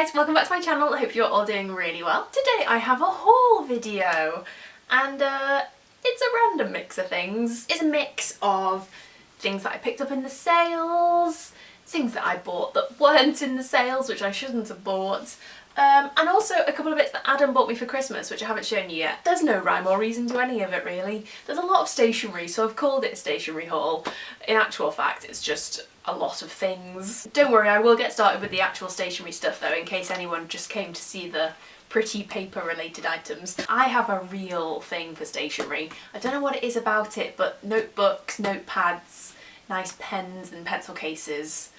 guys, welcome back to my channel. I hope you're all doing really well. Today I have a haul video and it's a random mix of things. It's a mix of things that I picked up in the sales, things that I bought that weren't in the sales, which I shouldn't have bought, and also a couple of bits that Adam bought me for Christmas, which I haven't shown you yet. There's no rhyme or reason to any of it really. There's a lot of stationery, so I've called it a stationery haul. In actual fact, it's just a lot of things. Don't worry, I will get started with the actual stationery stuff though, in case anyone just came to see the pretty paper related items. I have a real thing for stationery. I don't know what it is about it, but notebooks, notepads, nice pens and pencil cases.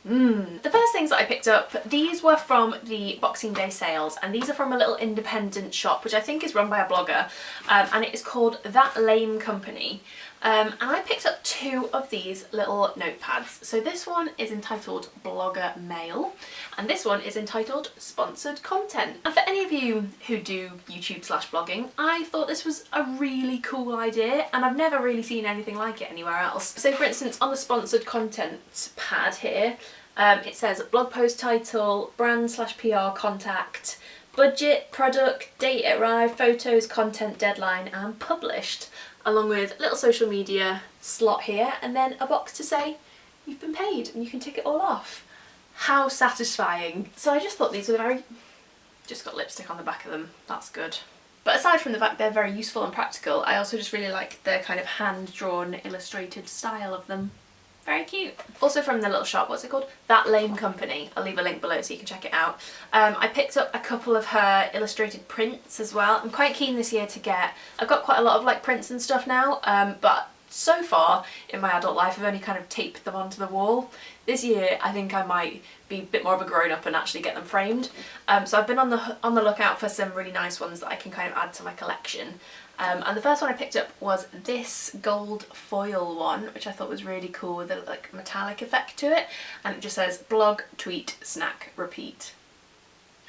The first things that I picked up, these were from the Boxing Day sales, and these are from a little independent shop which I think is run by a blogger, and it is called That Lame Company. And I picked up two of these little notepads. So this one is entitled Blogger Mail and this one is entitled Sponsored Content. And for any of you who do YouTube/blogging, I thought this was a really cool idea and I've never really seen anything like it anywhere else. So for instance, on the Sponsored Content pad here, it says blog post title, brand/PR contact, budget, product, date it arrived, photos, content, deadline and published, along with little social media slot here and then a box to say you've been paid and you can tick it all off. How satisfying. So I just thought these were just got lipstick on the back of them, that's good. But aside from the fact they're very useful and practical, I also just really like the kind of hand-drawn illustrated style of them. Very cute. Also from the little shop, what's it called? That Lame Company. I'll leave a link below so you can check it out. I picked up a couple of her illustrated prints as well. I'm quite keen this year to get, I've got quite a lot of like prints and stuff now, but so far in my adult life I've only kind of taped them onto the wall. This year I think I might be a bit more of a grown-up and actually get them framed. So I've been on the lookout for some really nice ones that I can kind of add to my collection. And the first one I picked up was this gold foil one, which I thought was really cool with a like metallic effect to it, and it just says blog, tweet, snack, repeat.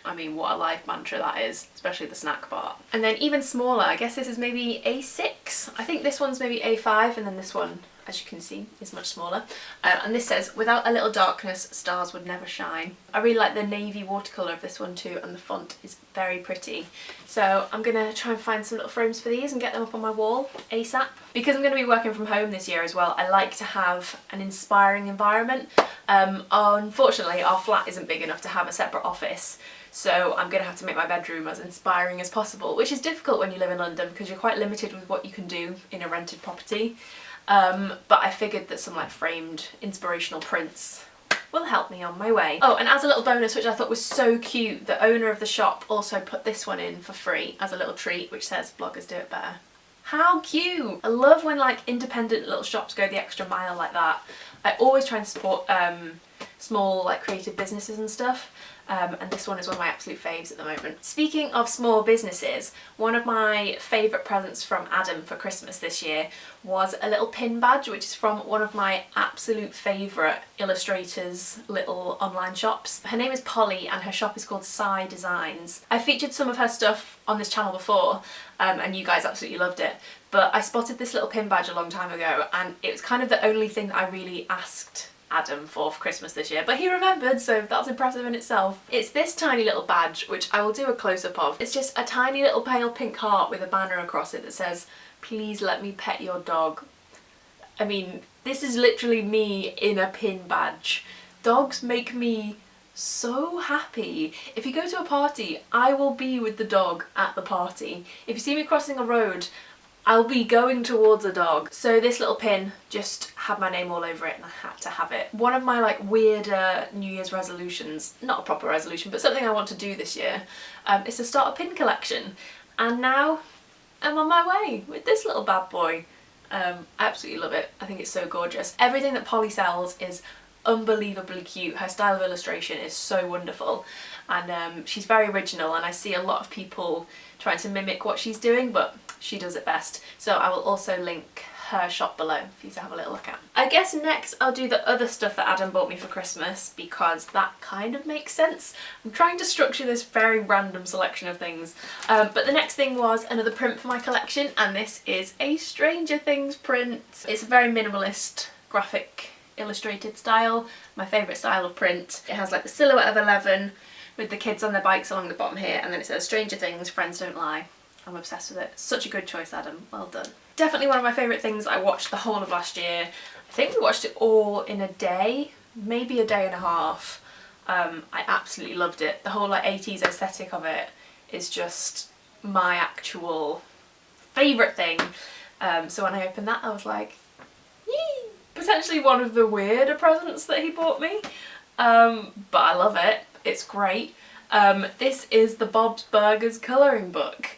I mean, what a life mantra that is, especially the snack part. And then even smaller, I guess this is maybe A6. I think this one's maybe A5, and then this one, as you can see, is much smaller. And this says, without a little darkness, stars would never shine. I really like the navy watercolour of this one too, and the font is very pretty. So I'm gonna try and find some little frames for these and get them up on my wall ASAP. Because I'm gonna be working from home this year as well, I like to have an inspiring environment. Unfortunately, our flat isn't big enough to have a separate office, so I'm going to have to make my bedroom as inspiring as possible, which is difficult when you live in London because you're quite limited with what you can do in a rented property. But I figured that some like framed inspirational prints will help me on my way. Oh, and as a little bonus, which I thought was so cute, the owner of the shop also put this one in for free as a little treat, which says bloggers do it better. How cute! I love when like independent little shops go the extra mile like that. I always try and support small like creative businesses and stuff, and this one is one of my absolute faves at the moment. Speaking of small businesses, one of my favourite presents from Adam for Christmas this year was a little pin badge, which is from one of my absolute favourite illustrators' little online shops. Her name is Polly and her shop is called Sigh Designs. I featured some of her stuff on this channel before, and you guys absolutely loved it, but I spotted this little pin badge a long time ago and it was kind of the only thing that I really asked Adam for Christmas this year, but he remembered, so that's impressive in itself. It's this tiny little badge, which I will do a close-up of. It's just a tiny little pale pink heart with a banner across it that says, "Please let me pet your dog." I mean, this is literally me in a pin badge. Dogs make me so happy. If you go to a party, I will be with the dog at the party. If you see me crossing a road, I'll be going towards a dog. So this little pin just had my name all over it and I had to have it. One of my like weirder New Year's resolutions, not a proper resolution, but something I want to do this year, is to start a pin collection. And now I'm on my way with this little bad boy. I absolutely love it. I think it's so gorgeous. Everything that Polly sells is unbelievably cute. Her style of illustration is so wonderful, and she's very original, and I see a lot of people trying to mimic what she's doing, but she does it best. So I will also link her shop below for you to have a little look at. I guess next I'll do the other stuff that Adam bought me for Christmas because that kind of makes sense. I'm trying to structure this very random selection of things, but the next thing was another print for my collection, and this is a Stranger Things print. It's a very minimalist graphic illustrated style, my favourite style of print. It has like the silhouette of 11, with the kids on their bikes along the bottom here, and then it says Stranger Things, Friends Don't Lie. I'm obsessed with it. Such a good choice, Adam. Well done. Definitely one of my favourite things. I watched the whole of last year. I think we watched it all in a day, maybe a day and a half. I absolutely loved it. The whole like 80s aesthetic of it is just my actual favourite thing. So when I opened that, I was like, yee! Potentially one of the weirder presents that he bought me. But I love it. It's great. This is the Bob's Burgers colouring book.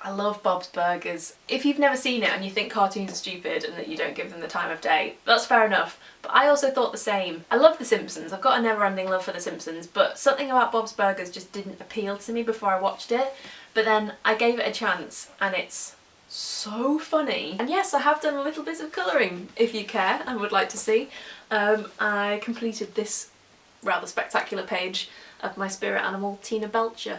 I love Bob's Burgers. If you've never seen it and you think cartoons are stupid and that you don't give them the time of day, that's fair enough. But I also thought the same. I love The Simpsons. I've got a never-ending love for The Simpsons, but something about Bob's Burgers just didn't appeal to me before I watched it. But then I gave it a chance and it's so funny. And yes, I have done a little bit of colouring, if you care and would like to see. I completed this rather spectacular page of my spirit animal, Tina Belcher.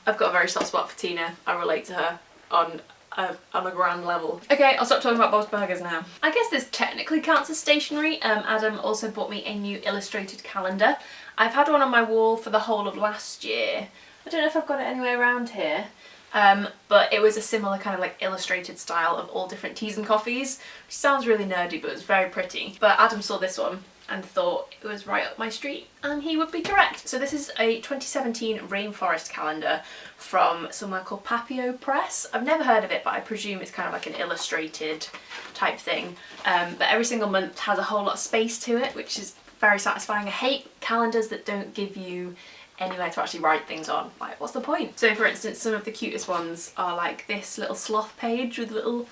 I've got a very soft spot for Tina. I relate to her on a grand level. Okay, I'll stop talking about Bob's Burgers now. I guess this technically counts as stationery. Adam also bought me a new illustrated calendar. I've had one on my wall for the whole of last year. I don't know if I've got it anywhere around here. But it was a similar kind of like illustrated style of all different teas and coffees, which sounds really nerdy but it was very pretty. But Adam saw this one and thought it was right up my street and he would be correct. So this is a 2017 rainforest calendar from somewhere called Papio Press. I've never heard of it, but I presume it's kind of like an illustrated type thing. But every single month has a whole lot of space to it, which is very satisfying. I hate calendars that don't give you anywhere to actually write things on. Like, what's the point? So for instance, some of the cutest ones are like this little sloth page with little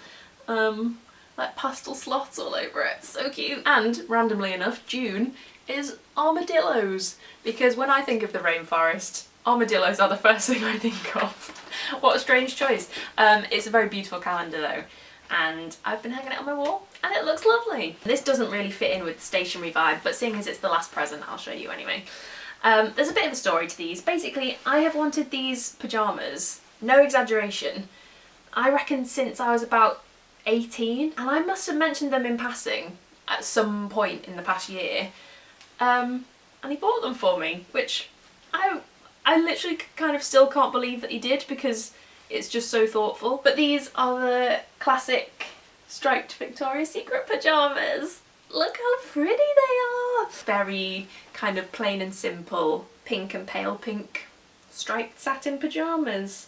like pastel sloths all over it. So cute. And randomly enough, June is armadillos, because when I think of the rainforest, armadillos are the first thing I think of. What a strange choice. It's a very beautiful calendar though, and I've been hanging it on my wall and it looks lovely. This doesn't really fit in with the stationery vibe, but seeing as it's the last present, I'll show you anyway. There's a bit of a story to these. Basically, I have wanted these pyjamas, no exaggeration, I reckon since I was about 18, and I must have mentioned them in passing at some point in the past year, and he bought them for me, which I literally kind of still can't believe that he did, because it's just so thoughtful. But these are the classic striped Victoria's Secret pyjamas. Look how pretty they are! Very kind of plain and simple pink and pale pink striped satin pyjamas.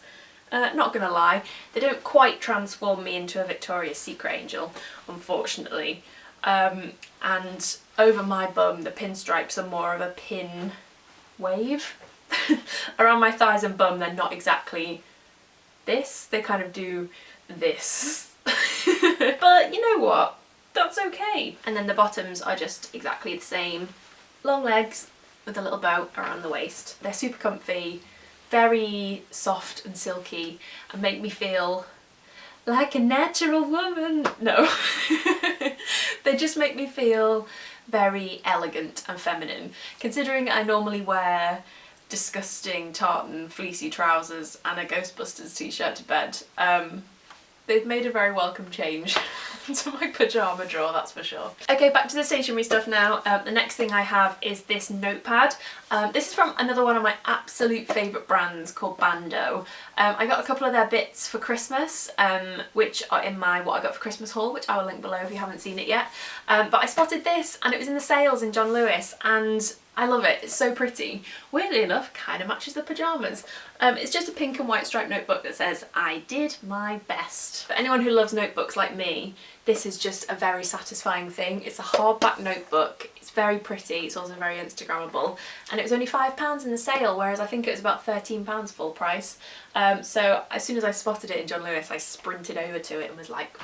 Not gonna lie, they don't quite transform me into a Victoria's Secret angel, unfortunately. And over my bum, the pinstripes are more of a pin wave. Around my thighs and bum, they're not exactly this, they kind of do this. But you know what? That's okay. And then the bottoms are just exactly the same. Long legs with a little bow around the waist. They're super comfy, very soft and silky, and make me feel like a natural woman. No. They just make me feel very elegant and feminine, considering I normally wear disgusting tartan fleecy trousers and a Ghostbusters t-shirt to bed. They've made a very welcome change to my pyjama drawer, that's for sure. Okay, back to the stationery stuff now. The next thing I have is this notepad. This is from another one of my absolute favourite brands called Bando. I got a couple of their bits for Christmas, which are in my What I Got for Christmas haul, which I will link below if you haven't seen it yet. But I spotted this and it was in the sales in John Lewis, and I love it. It's so pretty. Weirdly enough, kind of matches the pyjamas. It's just a pink and white striped notebook that says, I did my best. For anyone who loves notebooks like me, this is just a very satisfying thing. It's a hardback notebook. It's very pretty. It's also very Instagrammable. And it was only £5 in the sale, whereas I think it was about £13 full price. So as soon as I spotted it in John Lewis, I sprinted over to it and was like,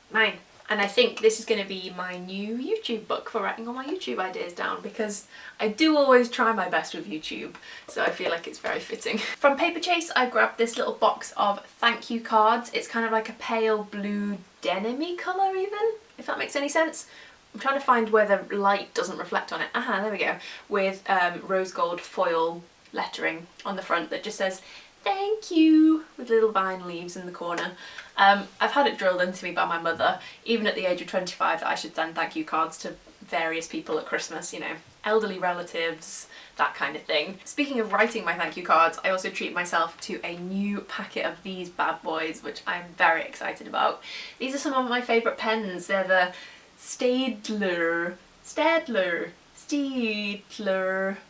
mine. And I think this is going to be my new YouTube book for writing all my YouTube ideas down, because I do always try my best with YouTube, so I feel like it's very fitting. From Paperchase, I grabbed this little box of thank you cards. It's kind of like a pale blue denim-y colour even, if that makes any sense. I'm trying to find where the light doesn't reflect on it. Aha, there we go. With rose gold foil lettering on the front that just says thank you, with little vine leaves in the corner. I've had it drilled into me by my mother, even at the age of 25, that I should send thank you cards to various people at Christmas, you know, elderly relatives, that kind of thing. Speaking of writing my thank you cards, I also treat myself to a new packet of these bad boys, which I'm very excited about. These are some of my favourite pens. They're the Staedtler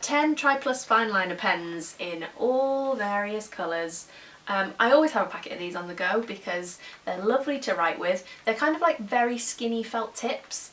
10 Tri-Plus fine liner pens in all various colours. I always have a packet of these on the go because they're lovely to write with. They're kind of like very skinny felt tips,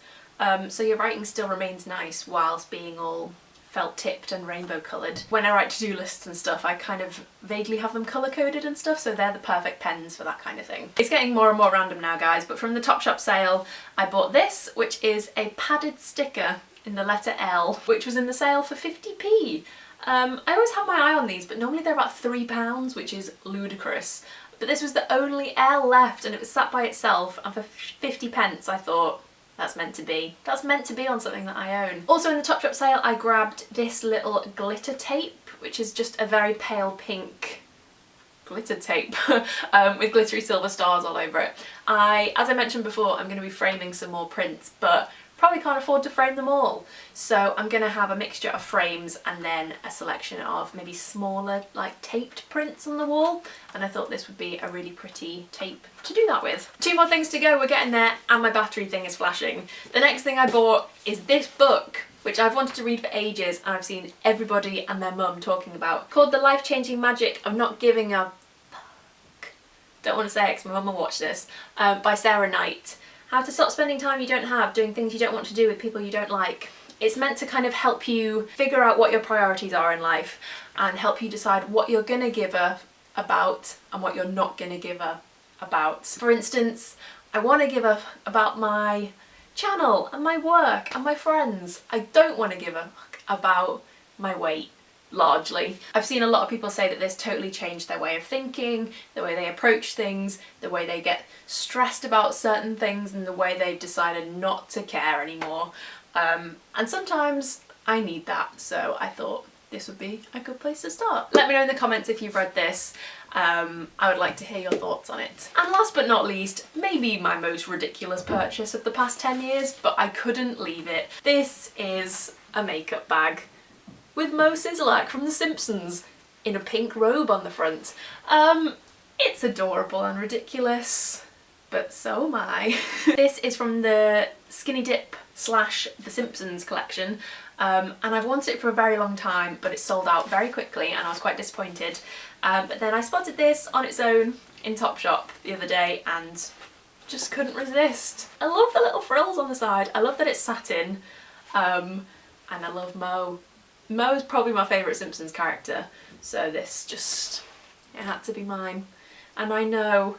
so your writing still remains nice whilst being all felt tipped and rainbow coloured. When I write to-do lists and stuff, I kind of vaguely have them colour coded and stuff, so they're the perfect pens for that kind of thing. It's getting more and more random now, guys, but from the Topshop sale I bought this, which is a padded sticker in the letter L, which was in the sale for 50p. I always have my eye on these, but normally they're about £3, which is ludicrous. But this was the only L left and it was sat by itself, and for 50 pence I thought, that's meant to be. That's meant to be on something that I own. Also in the Topshop sale I grabbed this little glitter tape, which is just a very pale pink glitter tape with glittery silver stars all over it. As I mentioned before, I'm going to be framing some more prints, but probably can't afford to frame them all. So I'm going to have a mixture of frames and then a selection of maybe smaller, like taped prints on the wall. And I thought this would be a really pretty tape to do that with. 2 more things to go, we're getting there, and my battery thing is flashing. The next thing I bought is this book, which I've wanted to read for ages and I've seen everybody and their mum talking about, called The Life-Changing Magic of Not Giving a Fuck. Don't want to say it because my mum will watch this, by Sarah Knight. How to stop spending time you don't have, doing things you don't want to do with people you don't like. It's meant to kind of help you figure out what your priorities are in life and help you decide what you're gonna give a about and what you're not gonna give a about. For instance, I want to give a about my channel and my work and my friends. I don't want to give a fuck about my weight. Largely. I've seen a lot of people say that this totally changed their way of thinking, the way they approach things, the way they get stressed about certain things, and the way they've decided not to care anymore. And sometimes I need that, so I thought this would be a good place to start. Let me know in the comments if you've read this. I would like to hear your thoughts on it. And last but not least, maybe my most ridiculous purchase of the past 10 years, but I couldn't leave it. This is a makeup bag with Mo Sizzlack from The Simpsons in a pink robe on the front. It's adorable and ridiculous, but so am I. This is from the Skinny Dip / The Simpsons collection, and I've wanted it for a very long time, but it sold out very quickly and I was quite disappointed. But then I spotted this on its own in Topshop the other day and just couldn't resist. I love the little frills on the side, I love that it's satin, and I love Mo. Mo is probably my favourite Simpsons character, so this just, it had to be mine. And I know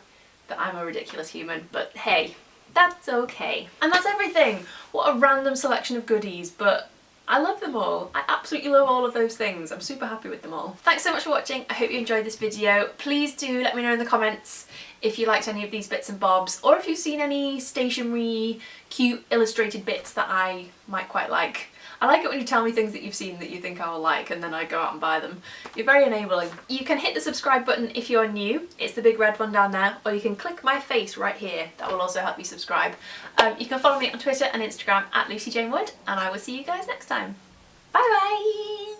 that I'm a ridiculous human, but hey, that's okay. And that's everything! What a random selection of goodies, but I love them all. I absolutely love all of those things. I'm super happy with them all. Thanks so much for watching. I hope you enjoyed this video. Please do let me know in the comments if you liked any of these bits and bobs, or if you've seen any stationery, cute illustrated bits that I might quite like. I like it when you tell me things that you've seen that you think I will like and then I go out and buy them. You're very enabling. You can hit the subscribe button if you're new, it's the big red one down there, or you can click my face right here, that will also help you subscribe. You can follow me on Twitter and Instagram at LucyJaneWood, and I will see you guys next time. Bye bye!